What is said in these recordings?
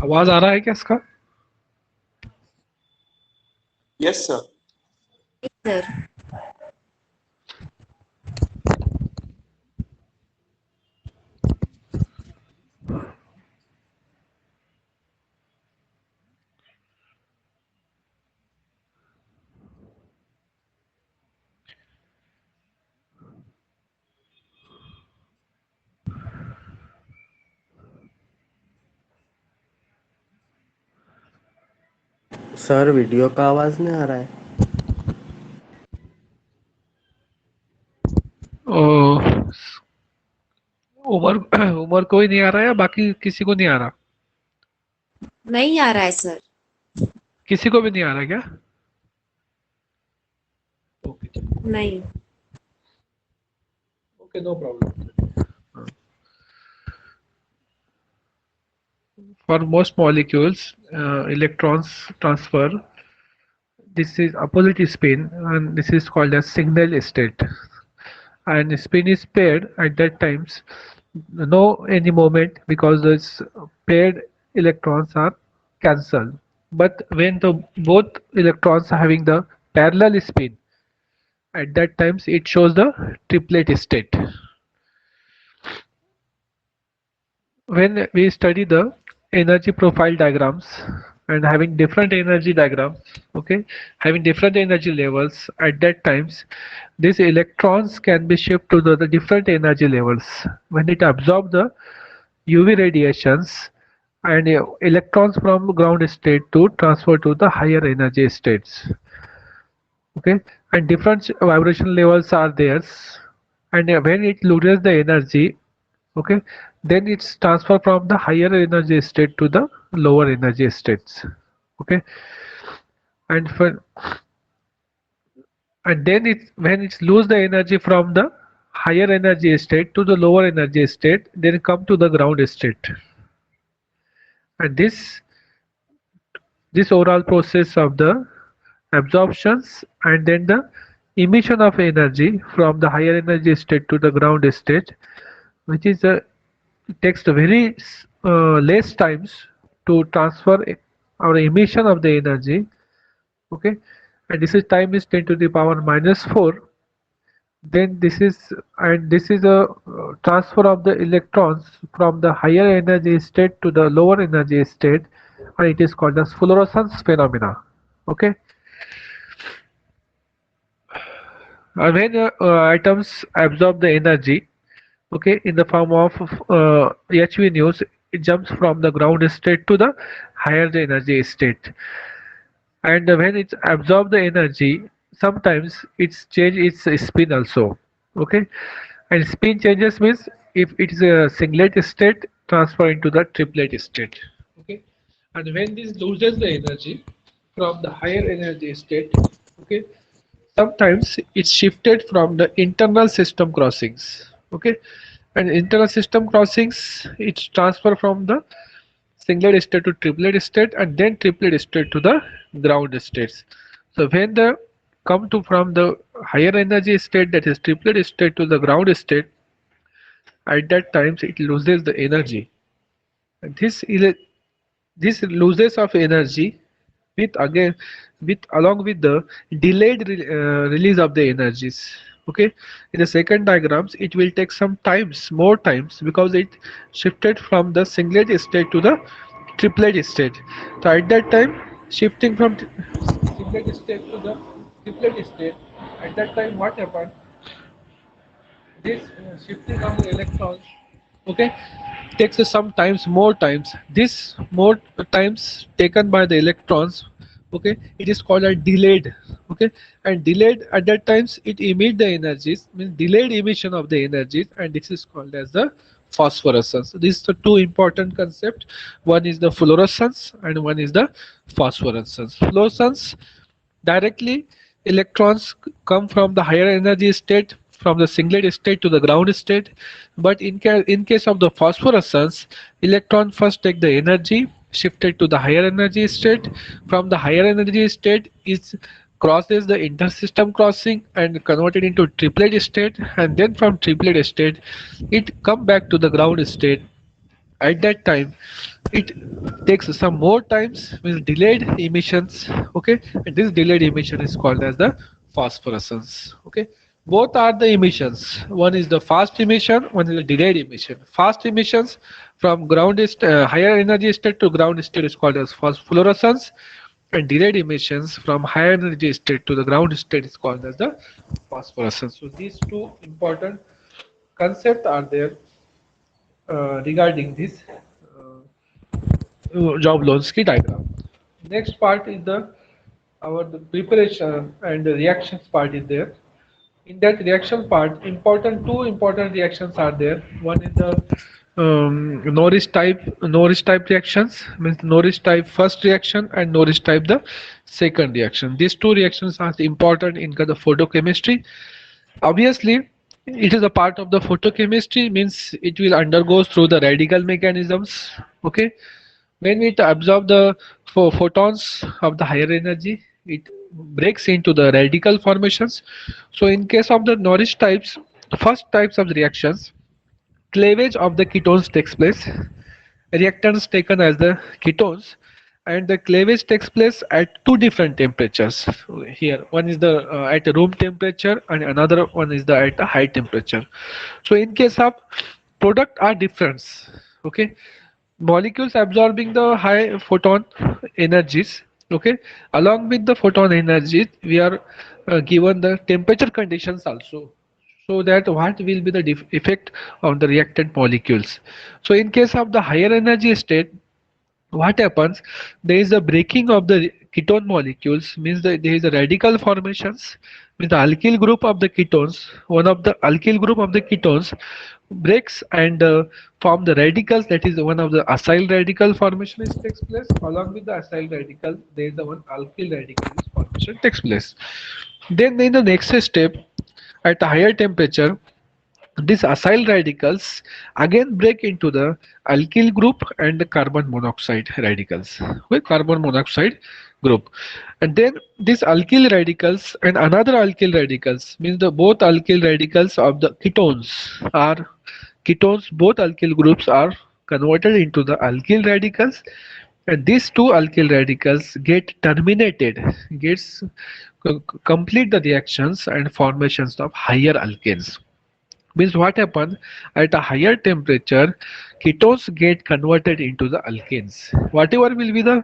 आवाज आ रहा है क्या इसका? Yes, sir. Sir. Sir video का आवाज नहीं आ रहा है। ओ, उमर उमर को ही नहीं आ रहा है या बाकी किसी को नहीं आ रहा? नहीं आ रहा है सर। किसी को भी नहीं आ रहा क्या? ओके नहीं। Okay, no problem. For most molecules, electrons transfer. This is opposite spin, and this is called as signal state. And spin is paired at that times. No any moment because those paired electrons are cancelled. But when the both electrons are having the parallel spin, at that times it shows the triplet state. When we study the energy profile diagrams and having different energy diagrams, okay, having different energy levels, at that times these electrons can be shifted to the different energy levels when it absorbs the UV radiations, and electrons from ground state to transfer to the higher energy states, okay, and different vibration levels are there, and when it loses the energy, okay, then it's transfer from the higher energy state to the lower energy states, okay, and for and then it when it's lose the energy from the higher energy state to the lower energy state, then come to the ground state. And this overall process of the absorptions and then the emission of energy from the higher energy state to the ground state, which is a takes the very less times to transfer our emission of the energy, okay, and this is time is 10 to the power minus 4. Then this is a transfer of the electrons from the higher energy state to the lower energy state, and it is called as fluorescence phenomena, okay. When atoms absorb the energy, okay, in the form of HV news, it jumps from the ground state to the higher the energy state, and when it absorb the energy, sometimes it's change its spin also, okay, and spin changes means if it is a singlet state transfer into the triplet state, okay, and when this loses the energy from the higher energy state, okay, sometimes it's shifted from the internal system crossings, okay, and internal system crossings it's transfer from the singlet state to triplet state and then triplet state to the ground states. So when the come to from the higher energy state, that is triplet state, to the ground state, at that times it loses the energy. And this losses of energy with again with along with the delayed release of the energies, okay. In the second diagrams it will take some times more times because it shifted from the singlet state to the triplet state. So at that time, shifting from singlet state to the triplet state, at that time what happened, this shifting of the electrons, okay, takes some times more times. This more times taken by the electrons, okay, it is called a delayed, okay, and delayed at that times it emit the energies, means delayed emission of the energies, and this is called as the phosphorescence. So these are two important concepts. One is the fluorescence and one is the phosphorescence. Fluorescence, directly electrons come from the higher energy state, from the singlet state to the ground state, but in case of the phosphorescence, electron first take the energy shifted to the higher energy state. From the higher energy state is crosses the intersystem crossing and converted into triplet state, and then from triplet state it come back to the ground state. At that time it takes some more times, means delayed emissions. Okay, and this delayed emission is called as the phosphorescence. Okay, both are the emissions. One is the fast emission, one is the delayed emission. Fast emissions from higher energy state to ground state is called as fluorescence, and delayed emissions from higher energy state to the ground state is called as the phosphorescence. So these two important concepts are there regarding this Jablonski diagram. Next part is the preparation and the reactions part is there. In that reaction part, two important reactions are there. One is the Norris type reactions, means Norris type first reaction and Norris type the second reaction. These two reactions are important in the photochemistry. Obviously, it is a part of the photochemistry, means it will undergo through the radical mechanisms. Okay, when it absorbs the photons of the higher energy, it breaks into the radical formations. So in case of the Norris types, first types of the reactions, cleavage of the ketones takes place, reactants taken as the ketones, and the cleavage takes place at two different temperatures. Here one is the at room temperature and another one is the at a high temperature. So in case of product are different. Okay, molecules absorbing the high photon energies. Okay, along with the photon energy we are given the temperature conditions also, so that what will be the effect on the reactant molecules. So in case of the higher energy state, what happens, there is a breaking of the ketone molecules, means that there is a radical formations, means the alkyl group of the ketones, one of the alkyl group of the ketones breaks and form the radicals, that is one of the acyl radical formation is takes place. Along with the acyl radical there is the one alkyl radical formation takes place. Then in the next step, at a higher temperature, these acyl radicals again break into the alkyl group and the carbon monoxide radicals with carbon monoxide group. And then these alkyl radicals and another alkyl radicals, means the both alkyl radicals of the ketones, both alkyl groups are converted into the alkyl radicals, and these two alkyl radicals get terminated, gets complete the reactions and formations of higher alkanes. Means what happens, at a higher temperature, ketones get converted into the alkanes. Whatever will be the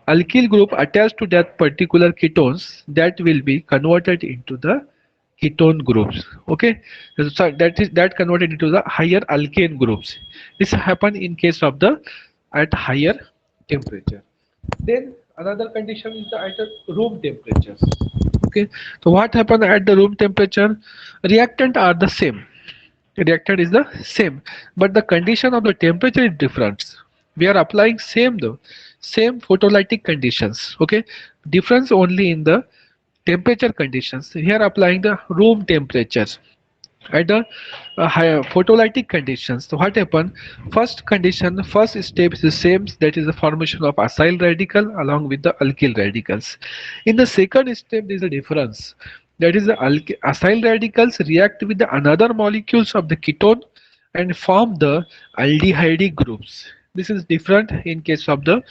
alkyl group attached to that particular ketones, that will be converted into the ketone groups. Okay, so that converted into the higher alkane groups. This happen in case of the at higher temperature. Then another condition is the at the room temperatures. Okay, so what happen at the room temperature, reactant are the same, reactant is the same, but the condition of the temperature is different. We are applying same photolytic conditions. Okay, difference only in the temperature conditions. Here applying the room temperatures at the higher photolytic conditions. So what happen, first condition, first step is the same, that is the formation of acyl radical along with the alkyl radicals. In the second step there is a difference, that is the acyl radicals react with the another molecules of the ketone and form the aldehyde groups. This is different in case of the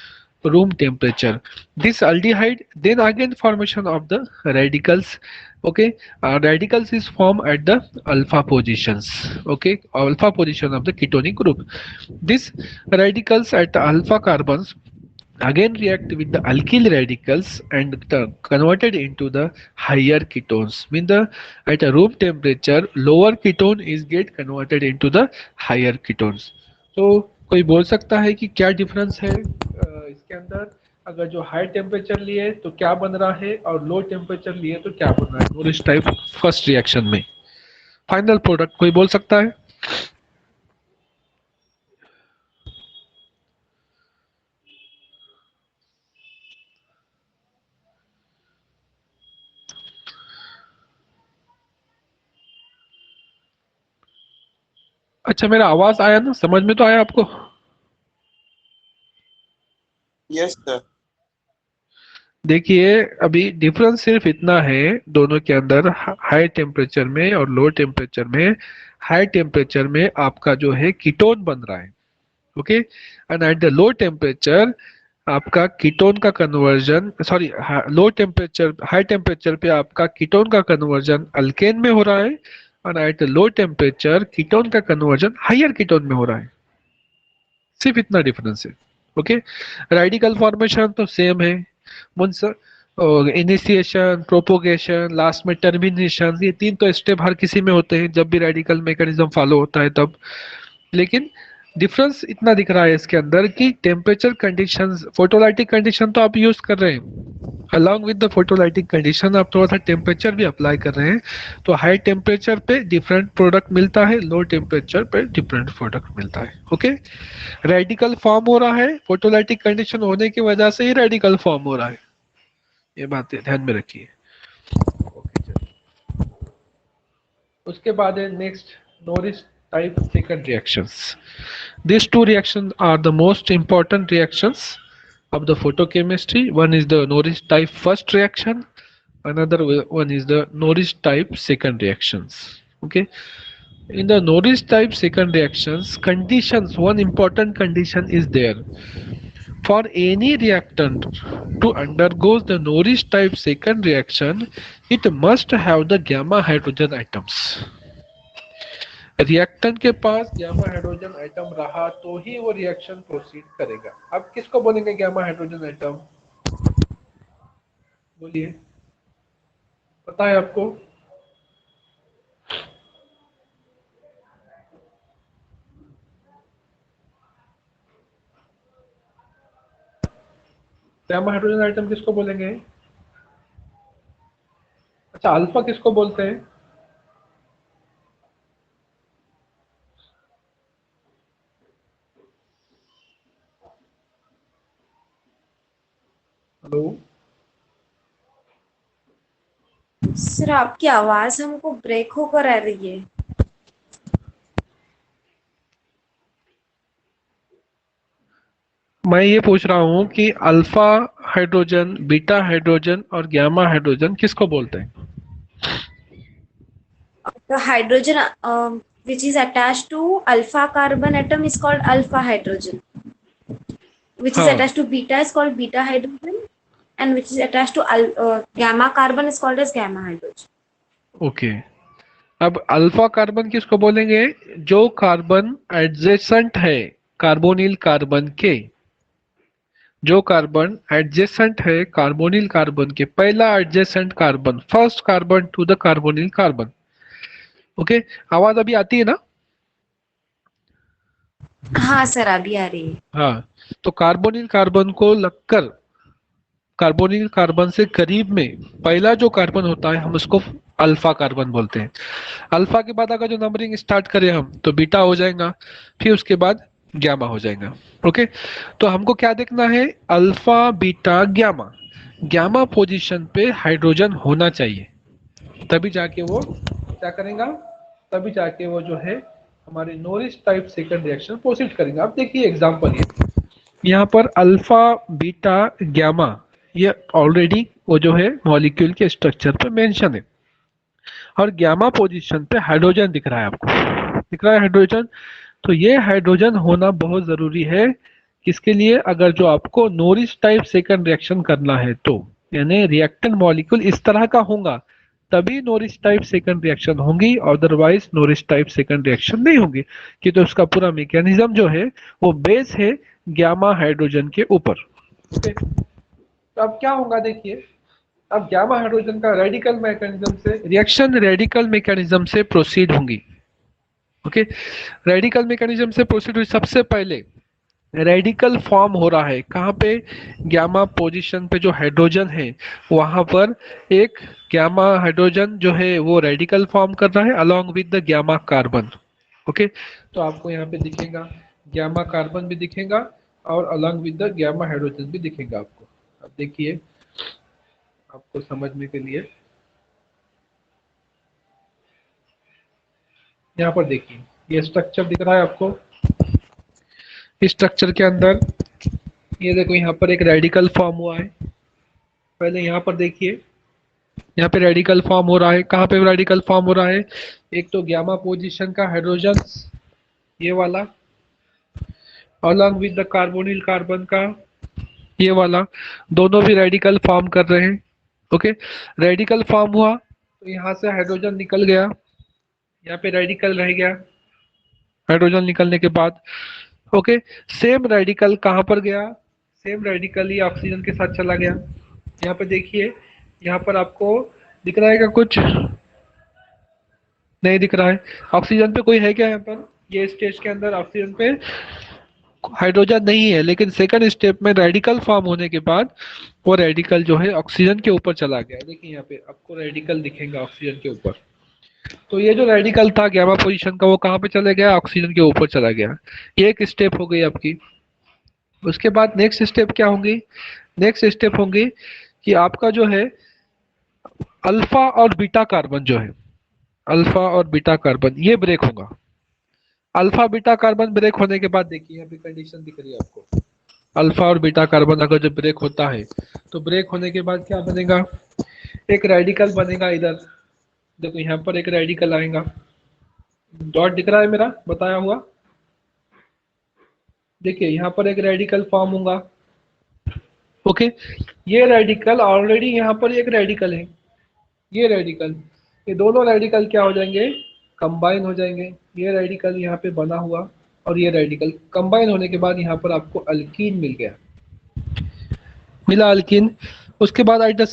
room temperature. This aldehyde then again formation of the radicals. Okay, radicals is formed at the alpha positions. Okay, alpha position of the ketonic group. These radicals at the alpha carbons again react with the alkyl radicals and converted into the higher ketones. Mean the at a room temperature lower ketone is get converted into the higher ketones. So कोई बोल सकता है कि क्या difference है इसके अंदर, अगर जो हाई टेम्परेचर लिए तो क्या बन रहा है और लो टेम्परेचर लिए तो क्या बन रहा है नॉरिश टाइप फर्स्ट रिएक्शन में, फाइनल प्रोडक्ट कोई बोल सकता है? अच्छा, मेरा आवाज आया ना, समझ में तो आया आपको? Yes sir. देखिए अभी डिफरेंस सिर्फ इतना है दोनों के अंदर, हाई टेम्परेचर में और लो टेम्परेचर में। हाई टेम्परेचर में आपका जो है कीटोन बन रहा है, okay, and at the low temperature आपका कीटोन का conversion, sorry, low temperature, high temperature पे आपका कीटोन का कन्वर्जन अल्केन में हो रहा है, और at the low temperature ketone का कन्वर्जन हायर कीटोन में हो रहा है। सिर्फ इतना डिफरेंस है। ओके, रेडिकल फॉर्मेशन तो सेम है, मीन्स इनिशिएशन, प्रोपोगेशन, लास्ट में टर्मिनेशन, ये तीन तो स्टेप हर किसी में होते हैं जब भी रेडिकल मैकेनिज्म फॉलो होता है तब। लेकिन डिफरेंस इतना दिख रहा है इसके अंदर कि टेम्परेचर कंडीशंस, फोटोलाइटिक कंडीशन तो आप यूज कर रहे हैं, along with the photolytic condition आप थोड़ा सा टेम्परेचर भी अप्लाई कर रहे हैं, तो हाई टेम्परेचर पे डिफरेंट प्रोडक्ट मिलता है, लो टेम्परेचर पे डिफरेंट प्रोडक्ट मिलता है। ओके, रेडिकल फॉर्म हो रहा है, फोटोलाइटिक कंडीशन होने की वजह से ही रेडिकल फॉर्म हो रहा है, ये बात ध्यान में रखिए। उसके बाद है next, Norris type second reactions. These two reactions are the most important reactions of the photochemistry. One is the Norris type first reaction, another one is the Norris type second reactions. Okay, in the Norris type second reactions, conditions, one important condition is there. For any reactant to undergo the Norris type second reaction, it must have the gamma hydrogen atoms. Reactant के पास gamma hydrogen atom रहा तो ही वो reaction proceed करेगा। अब किसको बोलेंगे gamma hydrogen atom? बोलिए, पता है आपको? गामा हाइड्रोजन आइटम किसको बोलेंगे? अच्छा, अल्फा किसको बोलते हैं? हेलो सर, आपकी आवाज हमको ब्रेक होकर आ रही है। मैं ये पूछ रहा हूँ कि अल्फा हाइड्रोजन, बीटा हाइड्रोजन और गामा हाइड्रोजन किसको बोलते हैं? The hydrogen which is attached to alpha carbon atom is called alpha hydrogen. Which is हाँ, attached to beta is called beta hydrogen, and which is attached to gamma carbon is called as gamma hydrogen. Okay. अब alpha carbon किसको बोलेंगे? जो carbon adjacent है carbonyl carbon के, जो carbon adjacent है carbonyl carbon के, पहला adjacent carbon, first carbon to the carbonyl carbon. Okay, आवाज अभी आती है ना? हाँ सर, अभी आ रही है। हाँ, तो कार्बोनिल कार्बन को लगकर, कार्बोनिल कार्बन से करीब में पहला जो कार्बन होता है हम उसको अल्फा कार्बन बोलते हैं। अल्फा के बाद अगर जो नंबरिंग स्टार्ट करें हम तो बीटा हो जाएगा, फिर उसके बाद गामा हो जाएगा। ओके, तो हमको क्या देखना है? Alpha beta gamma, gamma position पे हाइड्रोजन होना चाहिए, तभी जाके वो क्या करेगा, तभी जाके वो जो है हमारे Norris type second reaction proceed करेंगे। अब देखिए एग्जांपल, ये यहाँ पर अल्फा बीटा गामा, ये ऑलरेडी वो जो है मॉलिक्यूल के स्ट्रक्चर पे मेंशन है, और गामा पोजीशन पे हाइड्रोजन दिख रहा है, आपको दिख रहा है हाइड्रोजन। तो ये हाइड्रोजन होना बहुत जरूरी है, किसके लिए? अगर जो आपको नॉरिस टाइप सेकंड रिएक्शन करना है तो, यानी रिएक्टेंट मॉलिक्यूल इस तरह का होगा तभी नॉरिस टाइप सेकंड रिएक्शन होंगी, otherwise Norris type second reaction नहीं होगी, कि तो उसका पूरा मैकेनिज्म जो है वो बेस है गामा हाइड्रोजन के ऊपर। ओके, तो अब क्या होगा देखिए, अब गामा हाइड्रोजन का रेडिकल मैकेनिज्म से रिएक्शन, रेडिकल मैकेनिज्म से प्रोसीड होंगी। ओके, रेडिकल मैकेनिज्म से प्रोसीड हुई, सबसे पहले रेडिकल फॉर्म हो रहा है कहाँ पे? गामा पोजीशन पे जो हाइड्रोजन है वहां पर एक गामा हाइड्रोजन जो है वो रेडिकल फॉर्म कर रहा है along with the gamma carbon. Okay, तो आपको यहाँ पे दिखेगा गामा कार्बन भी दिखेगा और along with the gamma hydrogen भी दिखेगा आपको। अब देखिए आपको समझने के लिए, यहाँ पर देखिए ये स्ट्रक्चर दिख रहा है आपको। इस स्ट्रक्चर के अंदर ये देखो, यहाँ पर एक रेडिकल फॉर्म हुआ है। पहले यहाँ पर देखिए, यहाँ पे रेडिकल फॉर्म हो रहा है। कहाँ पे रेडिकल फॉर्म हो रहा है? एक तो गामा पोजीशन का हाइड्रोजन ये वाला, along with the carbonyl carbon का ये वाला, दोनों भी रेडिकल फॉर्म कर रहे हैं। ओके, रेडिकल फॉर्म हुआ तो यहाँ से हाइड्रोजन निकल गया, यहाँ पे रेडिकल रह गया, हाइड्रोजन निकलने के बाद ओके, सेम रेडिकल कहाँ पर गया, सेम रेडिकल ही ऑक्सीजन के साथ चला गया। यहाँ पे देखिए, यहाँ पर आपको दिख रहा है क्या, कुछ नहीं दिख रहा है। ऑक्सीजन पे कोई है क्या यहाँ पर, ये स्टेज के अंदर ऑक्सीजन पे हाइड्रोजन नहीं है, लेकिन सेकंड स्टेप में रेडिकल फॉर्म होने के बाद वो रेडिकल जो है ऑक्सीजन के ऊपर चला गया। देखिए यहाँ पे आपको रेडिकल दिखेगा ऑक्सीजन के ऊपर। तो ये जो रेडिकल था गैमा पोजीशन का, वो कहाँ पे चला गया, ऑक्सीजन के ऊपर चला गया। ये एक स्टेप हो गई आपकी। उसके बाद नेक्स्ट स्टेप क्या होंगी, नेक्स्ट स्टेप होंगी कि आपका जो है अल्फा और बीटा कार्बन जो है, अल्फा और बीटा कार्बन ये ब्रेक होगा। अल्फा बीटा कार्बन ब्रेक होने के बाद देखिए यहाँ पे कंडीशन दिख रही है आपको, अल्फा और बीटा कार्बन अगर जब ब्रेक होता है तो ब्रेक होने के बाद क्या बनेगा, एक रेडिकल बनेगा इधर। देखो यहाँ पर एक रेडिकल आएगा, डॉट दिख रहा है मेरा बताया हुआ। देखिए यहाँ पर एक रेडिकल फॉर्म होगा। ओके, ये रेडिकल ऑलरेडी यहाँ पर एक रेडिकल है, ये रेडिकल, ये दोनों रेडिकल क्या हो जाएंगे, कंबाइन हो जाएंगे। ये रेडिकल यहाँ पे बना हुआ और ये रेडिकल कंबाइन होने के बाद यहाँ पर आपको अल्कीन मिल गया, मिला अल्कीन। उसके बाद एट द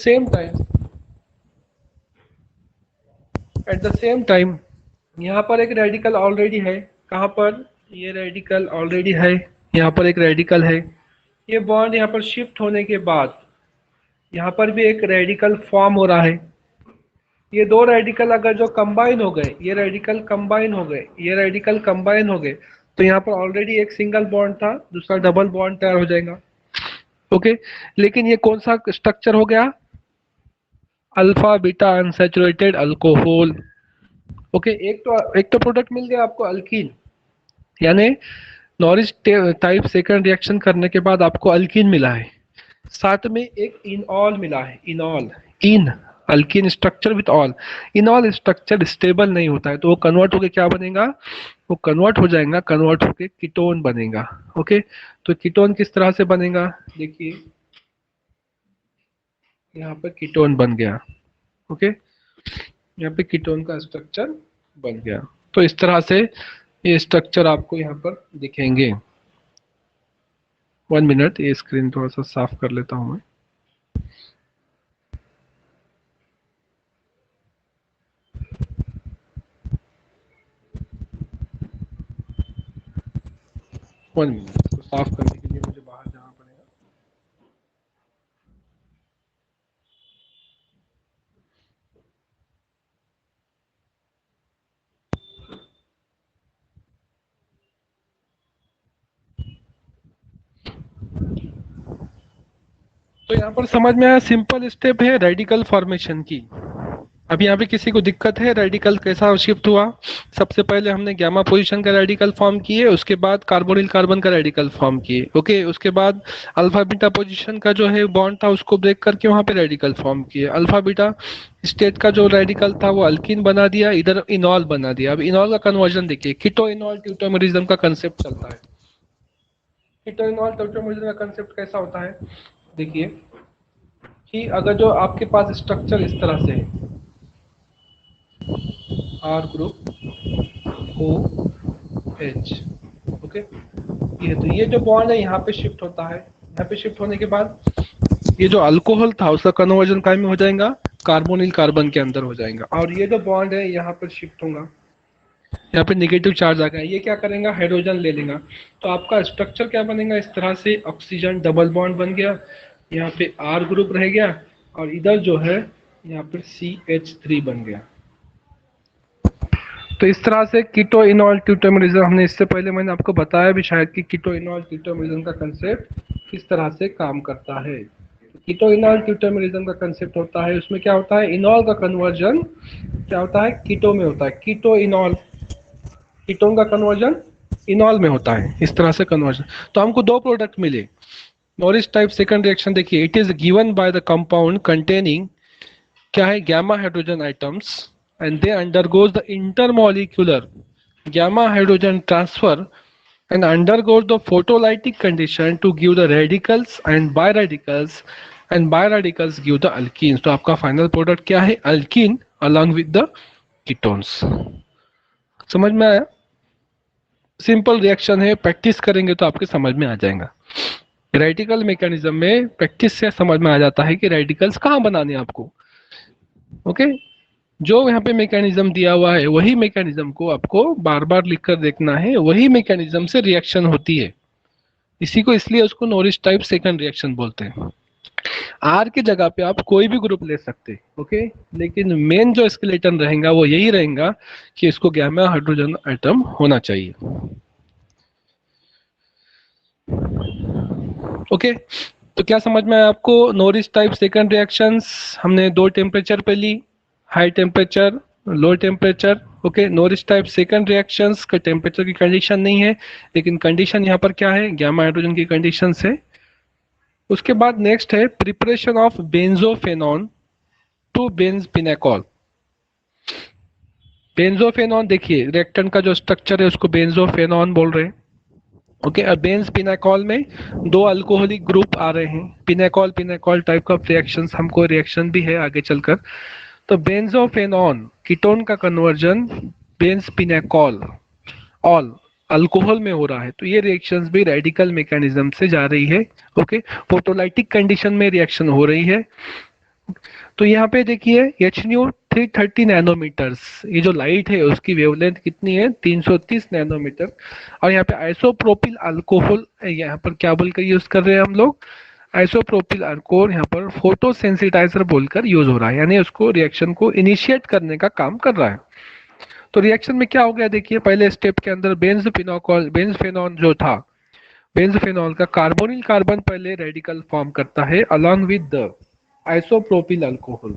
सेम टाइम यहाँ पर एक रेडिकल ऑलरेडी है, कहाँ पर, ये रेडिकल ऑलरेडी है, यहाँ पर एक रेडिकल है। ये बॉन्ड यहाँ पर शिफ्ट होने के बाद यहाँ पर भी एक रेडिकल फॉर्म हो रहा है। ये दो रेडिकल अगर जो कंबाइन हो गए, ये रेडिकल कंबाइन हो गए, ये रेडिकल कंबाइन हो गए, तो यहाँ पर ऑलरेडी एक सिंगल बॉन्ड था, दूसरा डबल बॉन्ड तैयार हो जाएगा। ओके, लेकिन ये कौन सा स्ट्रक्चर हो गया, alpha beta unsaturated alcohol. Okay, एक तो प्रोडक्ट मिल गया आपको अल्कीन, यानी नॉरिस टाइप सेकंड रिएक्शन करने के बाद आपको अल्कीन मिला है, साथ में एक इनऑल मिला है, इनऑल, इन alkyne structure with all. इनऑल structure stable नहीं होता है, तो वो कन्वर्ट होके क्या बनेगा, वो कन्वर्ट हो जाएगा, कन्वर्ट होके कीटोन बनेगा। ओके, तो कीटोन किस तरह से बनेगा, देखिए यहाँ पर कीटोन बन गया। ओके, यहाँ पे कीटोन का स्ट्रक्चर बन गया। तो इस तरह से ये स्ट्रक्चर आपको यहाँ पर दिखेंगे। 1 मिनट, ये स्क्रीन थोड़ा सा साफ कर लेता हूँ मैं। वन मिनट, इसको साफ करने के लिए मुझे बाहर जाना पड़ेगा। तो यहाँ पर समझ में आया, सिंपल स्टेप है रेडिकल फॉर्मेशन की। अब यहाँ पे किसी को दिक्कत है, रेडिकल कैसा शिफ्ट हुआ, सबसे पहले हमने गैमा पोजीशन का रेडिकल फॉर्म किए, उसके बाद कार्बोनिल कार्बन का रेडिकल फॉर्म किए। ओके, उसके बाद अल्फा बीटा पोजीशन का जो है बॉन्ड था उसको ब्रेक करके वहां पे रेडिकल फॉर्म किए। अल्फा बीटा स्टेट का जो रेडिकल था वो अल्कीन बना दिया, इधर इनॉल बना दिया। अब इनॉल का कन्वर्जन देखिए, कीटो इनॉल ट्यूटोमेरिज्म का कंसेप्ट चलता है। कीटो इनॉल ट्यूटोमेरिज्म का कंसेप्ट कैसा होता है, देखिए कि अगर जो आपके पास स्ट्रक्चर इस तरह से है, R group O H, okay, ये तो ये जो बॉन्ड है यहाँ पे शिफ्ट होता है, यहाँ पे शिफ्ट होने के बाद ये जो अल्कोहल था उसका कन्वर्जन काय में हो जाएगा, कार्बोनिल कार्बन के अंदर हो जाएगा, और ये जो बॉन्ड है यहाँ पर शिफ्ट होगा, यहाँ पे नेगेटिव चार्ज आ गया, ये क्या करेगा, हाइड्रोजन ले लेगा। तो आपका स्ट्रक्चर क्या बनेगा, इस तरह से ऑक्सीजन डबल बॉन्ड बन गया, यहाँ पे आर ग्रुप रह गया, और इधर जो है यहाँ पे CH3 बन गया। तो इस तरह से कीटो इनॉल ट्यूटोमेरिज्म, हमने इससे पहले मैंने आपको बताया भी शायद कि कीटो इनॉल ट्यूटोमेरिज्म का कंसेप्ट किस तरह से काम करता है। कीटो इनॉल ट्यूटोमेरिज्म का कंसेप्ट होता है, उसमें क्या होता है, इनॉल का कन्वर्जन क्या होता है, कीटो में होता है, कीटो इनॉल, कीटोन का कन्वर्जन इनॉल में होता है, इस तरह से कन्वर्जन। तो हमको दो प्रोडक्ट मिले, नॉरिस टाइप सेकंड रिएक्शन देखिए, it is given by the compound containing क्या है, gamma hydrogen atoms and they undergoes the intermolecular gamma hydrogen transfer and undergo the photolytic condition to give the radicals and biradicals give the alkenes. तो आपका final product क्या है? Alkyne along with the ketones. समझ में आया? Simple reaction है, practice करेंगे तो आपके समझ में आ जाएगा. रेडिकल मैकेनिज्म में प्रैक्टिस से समझ में आ जाता है कि रेडिकल्स कहाँ बनाने हैं आपको. ओके, जो यहाँ पे मैकेनिज्म दिया हुआ है वही मैकेनिज्म को आपको बार बार लिख कर देखना है, वही मैकेनिज्म से रिएक्शन होती है. इसी को इसलिए उसको नॉरिस टाइप सेकंड रिएक्शन बोलते हैं. आर की जगह पे आप कोई भी ग्रुप ले सकते हैं. ओके, लेकिन मेन जो स्केलेटन रहेगा वो यही रहेगा कि इसको गैमा हाइड्रोजन एटम होना चाहिए. ओके, तो क्या समझ में आया आपको? नॉरिस टाइप सेकंड रिएक्शंस हमने दो टेम्परेचर पे ली, high temperature, low temperature. Okay, नॉरिस टाइप सेकंड रिएक्शंस का टेम्परेचर की कंडीशन नहीं है, लेकिन कंडीशन यहाँ पर क्या है? गैमा हाइड्रोजन की कंडीशन है. उसके बाद नेक्स्ट है प्रिपरेशन ऑफ बेंजोफेनॉन टू बेंजपिनेकॉल. बेंजोफेनॉन देखिए रिएक्टेंट का जो स्ट्रक्चर है उसको बेंजोफेनॉन बोल रहे हैं. ओके, अब बेंजपिनेकॉल में दो अल्कोहलिक ग्रुप आ रहे हैं. पिनेकॉल टाइप का रिएक्शंस हमको रिएक्शन भी है आगे चलकर. तो बेंजोफेनॉन कीटोन का कन्वर्जन बेंजपिनेकॉल ऑल अल्कोहल में हो रहा है. तो ये रिएक्शंस भी रेडिकल मैकेनिज्म से जा रही है. ओके, फोटोलाइटिक कंडीशन में रिएक्शन हो रही है. तो यहाँ पे देखिए HNO 330 नैनोमीटर्स, ये जो लाइट है उसकी वेवलेंथ कितनी है? 330 नैनोमीटर. और यहाँ पे आइसोप्रोपिल अल्कोहल यहाँ पर क्या बोलकर यूज कर रहे हैं हम लोग? आइसोप्रोपिल अल्कोहल यहाँ पर फोटोसेंसिटाइजर बोलकर यूज हो रहा है, यानी उसको रिएक्शन को इनिशिएट करने का काम कर रहा है. तो रिएक्शन में क्या हो गया देखिए, पहले स्टेप के अंदर बेंजफेनॉन जो था, बेंजफेनॉल का कार्बोनिल कार्बन पहले रेडिकल फॉर्म करता है along with the isopropyl alcohol.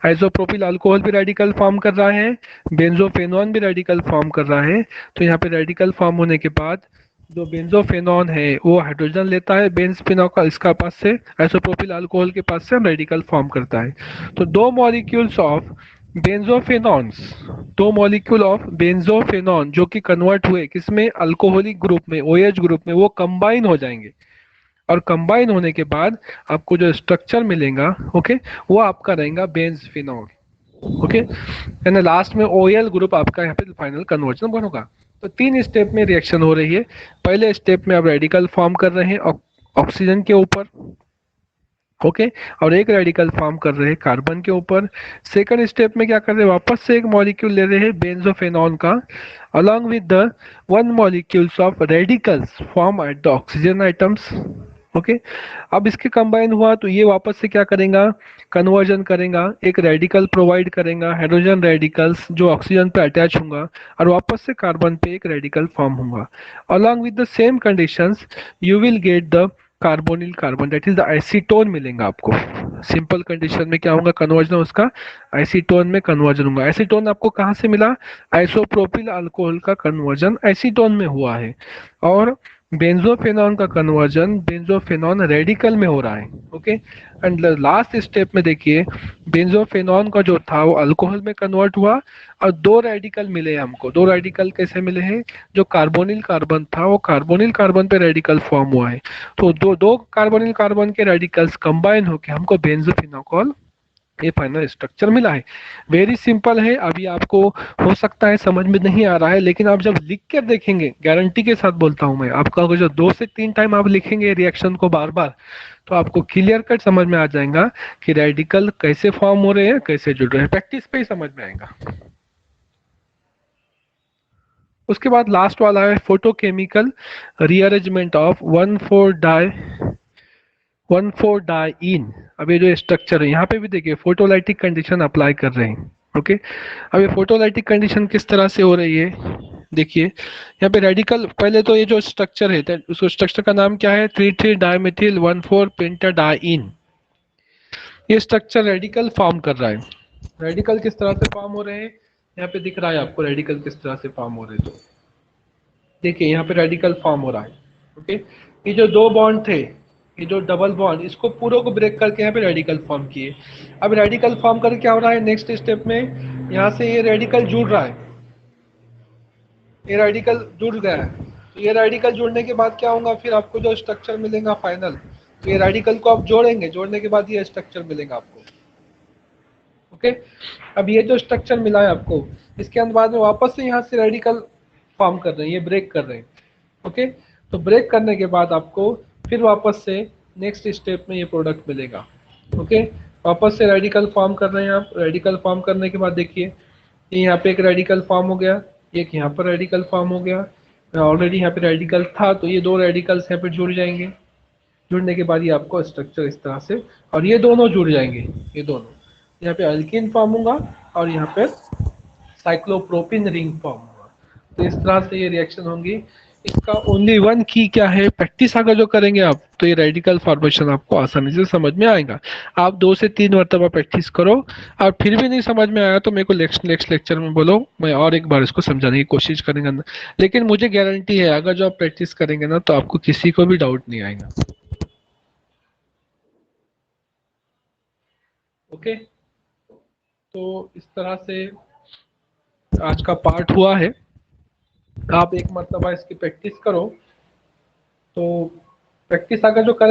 Isopropyl alcohol भी रेडिकल फॉर्म कर रहा है, बेंजोफेनॉन भी रेडिकल फॉर्म कर रहा है. तो यहाँ पे रेडिकल फॉर्म होने के बाद जो बेंजोफेनॉन है वो हाइड्रोजन लेता है बेंजफेनॉल इसका पास से, आइसोप्रोपिल अल्कोहल के पास से रेडिकल फॉर्म करता है. तो दो मॉलिक्यूल्स ऑफ बेंजोफेनॉन जो कि कन्वर्ट हुए किसमें? अल्कोहलिक ग्रुप में, OH ग्रुप में, वो कंबाइन हो जाएंगे. और कंबाइन होने के बाद आपको जो स्ट्रक्चर मिलेगा, ओके, वो आपका रहेगा बेंजफेनॉल. ओके, एंड लास्ट में OL ग्रुप आपका यहाँ पे फाइनल कन्वर्जन बनेगा. तो 3 स्टेप में रिएक्शन हो रही है. पहले स्टेप में आप रेडिकल फॉर्म कर रहे हैं ऑक्सीजन के ऊपर, ओके, और एक रेडिकल फॉर्म कर रहे हैं कार्बन के ऊपर. सेकंड स्टेप में क्या कर रहे हैं? वापस से एक मॉलिक्यूल ले रहे हैं बेंजोफेनॉन का along with the one molecules of radicals form at the oxygen atoms. Okay, अब इसके कंबाइन हुआ तो ये वापस से क्या करेगा? कन्वर्जन करेगा, एक रेडिकल प्रोवाइड करेगा, हाइड्रोजन रेडिकल्स जो ऑक्सीजन पे अटैच होगा, और वापस से कार्बन पे एक रेडिकल फॉर्म होगा. along with the same conditions you will get the carbonyl carbon, that is the acetone मिलेगा आपको. सिंपल कंडीशन में क्या होगा? कन्वर्जन उसका एसीटोन में कन्वर्जन होगा. एसीटोन आपको कहाँ से मिला? आइसोप्रोपिल अल्कोहल का कन्वर्जन एसीटोन में हुआ है. और बेंजोफेनॉन का कन्वर्जन बेंजोफेनॉन रेडिकल में हो रहा है. ओके, एंड लास्ट स्टेप में देखिए बेंजोफेनॉन का जो था वो अल्कोहल में कन्वर्ट हुआ और दो रेडिकल मिले हमको. दो रेडिकल कैसे मिले हैं? जो कार्बोनिल कार्बन था वो कार्बोनिल कार्बन पे रेडिकल फॉर्म हुआ है. तो दो कार्बोनिल कार्बन के रेडिकल्स कंबाइन होकर हमको बेंजोफेनोकॉल ये फाइनल स्ट्रक्चर मिला है. वेरी सिंपल है. अभी आपको हो सकता है समझ में नहीं आ रहा है, लेकिन आप जब लिख कर देखेंगे, गारंटी के साथ बोलता हूं मैं आपका, अगर जो 2 से 3 टाइम आप लिखेंगे रिएक्शन को बार बार, तो आपको क्लियर कट समझ में आ जाएगा कि रेडिकल कैसे फॉर्म हो रहे हैं, कैसे जुड़ रहे हैं. प्रैक्टिस पे ही समझ में आएगा. उसके बाद लास्ट वाला है फोटोकेमिकल रीअरेंजमेंट ऑफ 1,4-डाइइन. अब ये जो स्ट्रक्चर है यहाँ पे भी देखिए फोटोलाइटिक कंडीशन अप्लाई कर रहे हैं. ओके, अब ये फोटोलाइटिक कंडीशन किस तरह से हो रही है देखिए. यहाँ पे रेडिकल, पहले तो ये जो स्ट्रक्चर है उसको स्ट्रक्चर का नाम क्या है? 3,3-डाइमेथिल 1,4-पेंटाडाइन. ये स्ट्रक्चर रेडिकल फॉर्म कर रहा है. रेडिकल किस तरह से फॉर्म हो रहे हैं यहाँ पे दिख रहा है आपको. रेडिकल किस तरह से फॉर्म हो रहे हैं तो देखिए यहाँ पे रेडिकल फॉर्म हो रहा है. ओके, ये जो 2 बॉन्ड थे, ये जो डबल बॉन्ड, इसको पूरे को ब्रेक करके यहाँ पे रेडिकल फॉर्म किए. अब रेडिकल फॉर्म करके क्या हो रहा है? नेक्स्ट स्टेप में यहाँ से ये रेडिकल जुड़ रहा है, ये रेडिकल जुड़ गया है. तो ये रेडिकल जोड़ने के बाद क्या होगा, फिर आपको जो स्ट्रक्चर मिलेगा फाइनल, तो ये रेडिकल को आप जोड़ेंगे, जोड़ने के बाद ये स्ट्रक्चर मिलेगा आपको। ओके, अब ये जो स्ट्रक्चर मिला है आपको, इसके अंदर बाद में वापस से यहाँ से रेडिकल फॉर्म कर रहे हैं, ये ब्रेक कर रहे हैं। ओके, तो ब्रेक करने के बाद आपको फिर वापस से नेक्स्ट स्टेप में ये प्रोडक्ट मिलेगा। ओके, वापस से रेडिकल फॉर्म कर रहे हैं आप। रेडिकल फॉर्म करने के बाद देखिए, ये यहाँ पे एक रेडिकल फॉर्म हो गया, एक यहाँ पर रेडिकल फॉर्म हो गया, ऑलरेडी यहाँ पे रेडिकल था, तो ये दो रेडिकल्स यहाँ पे जुड़ जाएंगे। जुड़ने के बाद ये आपको स्ट्रक्चर इस तरह से, और ये दोनों जुड़ जाएंगे, ये दोनों यहाँ पे अल्कीन फॉर्म होगा और यहाँ पे साइक्लोप्रोपिन रिंग फॉर्म होगा। तो इस तरह से ये रिएक्शन होंगी। इसका ओनली वन की क्या है, प्रैक्टिस अगर जो करेंगे आप, तो ये रेडिकल फॉर्मेशन आपको आसानी से समझ में आएगा। आप 2 से 3 मरतबा प्रैक्टिस करो, और फिर भी नहीं समझ में आया तो मेरे को नेक्स्ट लेक्चर में बोलो, मैं और एक बार इसको समझाने की कोशिश करेंगे। लेकिन मुझे गारंटी है, अगर जो आप प्रैक्टिस करेंगे ना, तो आपको किसी को भी डाउट नहीं आएगा। ओके, तो इस तरह से आज का पार्ट हुआ है। आप एक मरतबा इसकी प्रैक्टिस करो, तो प्रैक्टिस अगर जो